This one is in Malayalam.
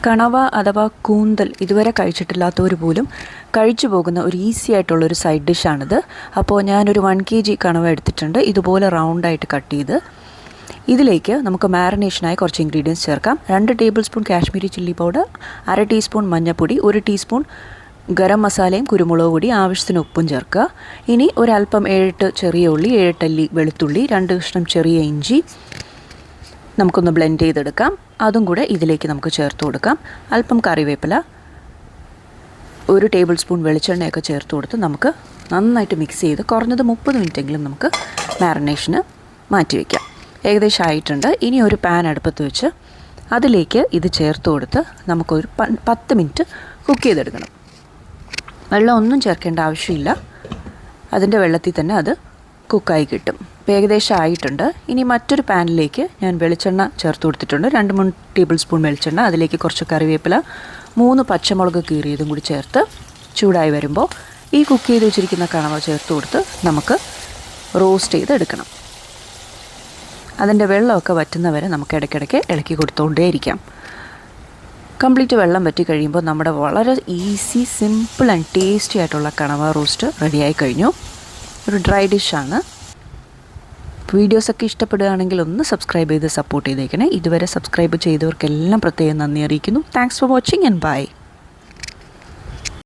കണവ അഥവാ കൂന്തൽ ഇതുവരെ കഴിച്ചിട്ടില്ലാത്തവർ പോലും കഴിച്ചു പോകുന്ന ഒരു ഈസി ആയിട്ടുള്ളൊരു സൈഡ് ഡിഷാണിത്. അപ്പോൾ ഞാനൊരു 1 kg കണവ എടുത്തിട്ടുണ്ട്. ഇതുപോലെ റൗണ്ടായിട്ട് കട്ട് ചെയ്ത് ഇതിലേക്ക് നമുക്ക് മാരിനേഷനായി കുറച്ച് ഇൻഗ്രീഡിയൻസ് ചേർക്കാം. 2 table spoon Kashmiri chilli powder, 1/2 teaspoon മഞ്ഞൾപ്പൊടി, 1 ടീസ്പൂൺ ഗരം മസാലയും കുരുമുളക് പൊടി, ആവശ്യത്തിന് ഉപ്പും ചേർക്കുക. ഇനി ഒരല്പം 7 ചെറിയ ഉള്ളി, 7 അല്ലി വെളുത്തുള്ളി, 2 കഷ്ണം ചെറിയ ഇഞ്ചി നമുക്കൊന്ന് ബ്ലെൻഡ് ചെയ്തെടുക്കാം. അതും കൂടെ ഇതിലേക്ക് നമുക്ക് ചേർത്ത് കൊടുക്കാം. അല്പം കറിവേപ്പില, 1 ടേബിൾ സ്പൂൺ വെളിച്ചെണ്ണയൊക്കെ ചേർത്ത് കൊടുത്ത് നമുക്ക് നന്നായിട്ട് മിക്സ് ചെയ്ത് കുറഞ്ഞത് 30 മിനിറ്റെങ്കിലും നമുക്ക് മാരിനേഷന് മാറ്റി വയ്ക്കാം. ഏകദേശം ആയിട്ടുണ്ട്. ഇനി ഒരു പാൻ അടുപ്പത്ത് വെച്ച് അതിലേക്ക് ഇത് ചേർത്ത് കൊടുത്ത് നമുക്കൊരു 10 മിനിറ്റ് കുക്ക് ചെയ്തെടുക്കണം. വെള്ളം ഒന്നും ചേർക്കേണ്ട ആവശ്യമില്ല. അതിൻ്റെ വെള്ളത്തിൽ തന്നെ അത് കുക്കായി കിട്ടും. ഇപ്പോൾ ഏകദേശം ആയിട്ടുണ്ട്. ഇനി മറ്റൊരു പാനിലേക്ക് ഞാൻ വെളിച്ചെണ്ണ ചേർത്ത് കൊടുത്തിട്ടുണ്ട്. 2-3 ടേബിൾ സ്പൂൺ വെളിച്ചെണ്ണ, അതിലേക്ക് കുറച്ച് കറിവേപ്പില, 3 പച്ചമുളക് കീറിയതും കൂടി ചേർത്ത് ചൂടായി വരുമ്പോൾ ഈ കുക്ക് ചെയ്ത് വെച്ചിരിക്കുന്ന കണവ ചേർത്ത് കൊടുത്ത് നമുക്ക് റോസ്റ്റ് ചെയ്തെടുക്കണം. അതിൻ്റെ വെള്ളമൊക്കെ വറ്റുന്നവരെ നമുക്ക് ഇടയ്ക്കിടയ്ക്ക് ഇളക്കി കൊടുത്തുകൊണ്ടേയിരിക്കാം. കംപ്ലീറ്റ് വെള്ളം വറ്റി കഴിയുമ്പോൾ നമ്മുടെ വളരെ ഈസി, സിമ്പിൾ ആൻഡ് ടേസ്റ്റി ആയിട്ടുള്ള കണവ റോസ്റ്റ് റെഡിയായി കഴിഞ്ഞു. ഒരു ഡ്രൈ ഡിഷാണ്. വീഡിയോസൊക്കെ ഇഷ്ടപ്പെടുകയാണെങ്കിൽ ഒന്ന് സബ്സ്ക്രൈബ് ചെയ്ത് സപ്പോർട്ട് ചെയ്തേക്കണേ. ഇതുവരെ സബ്സ്ക്രൈബ് ചെയ്തവർക്കെല്ലാം പ്രത്യേകം നന്ദി അറിയിക്കുന്നു. Thanks for watching and by.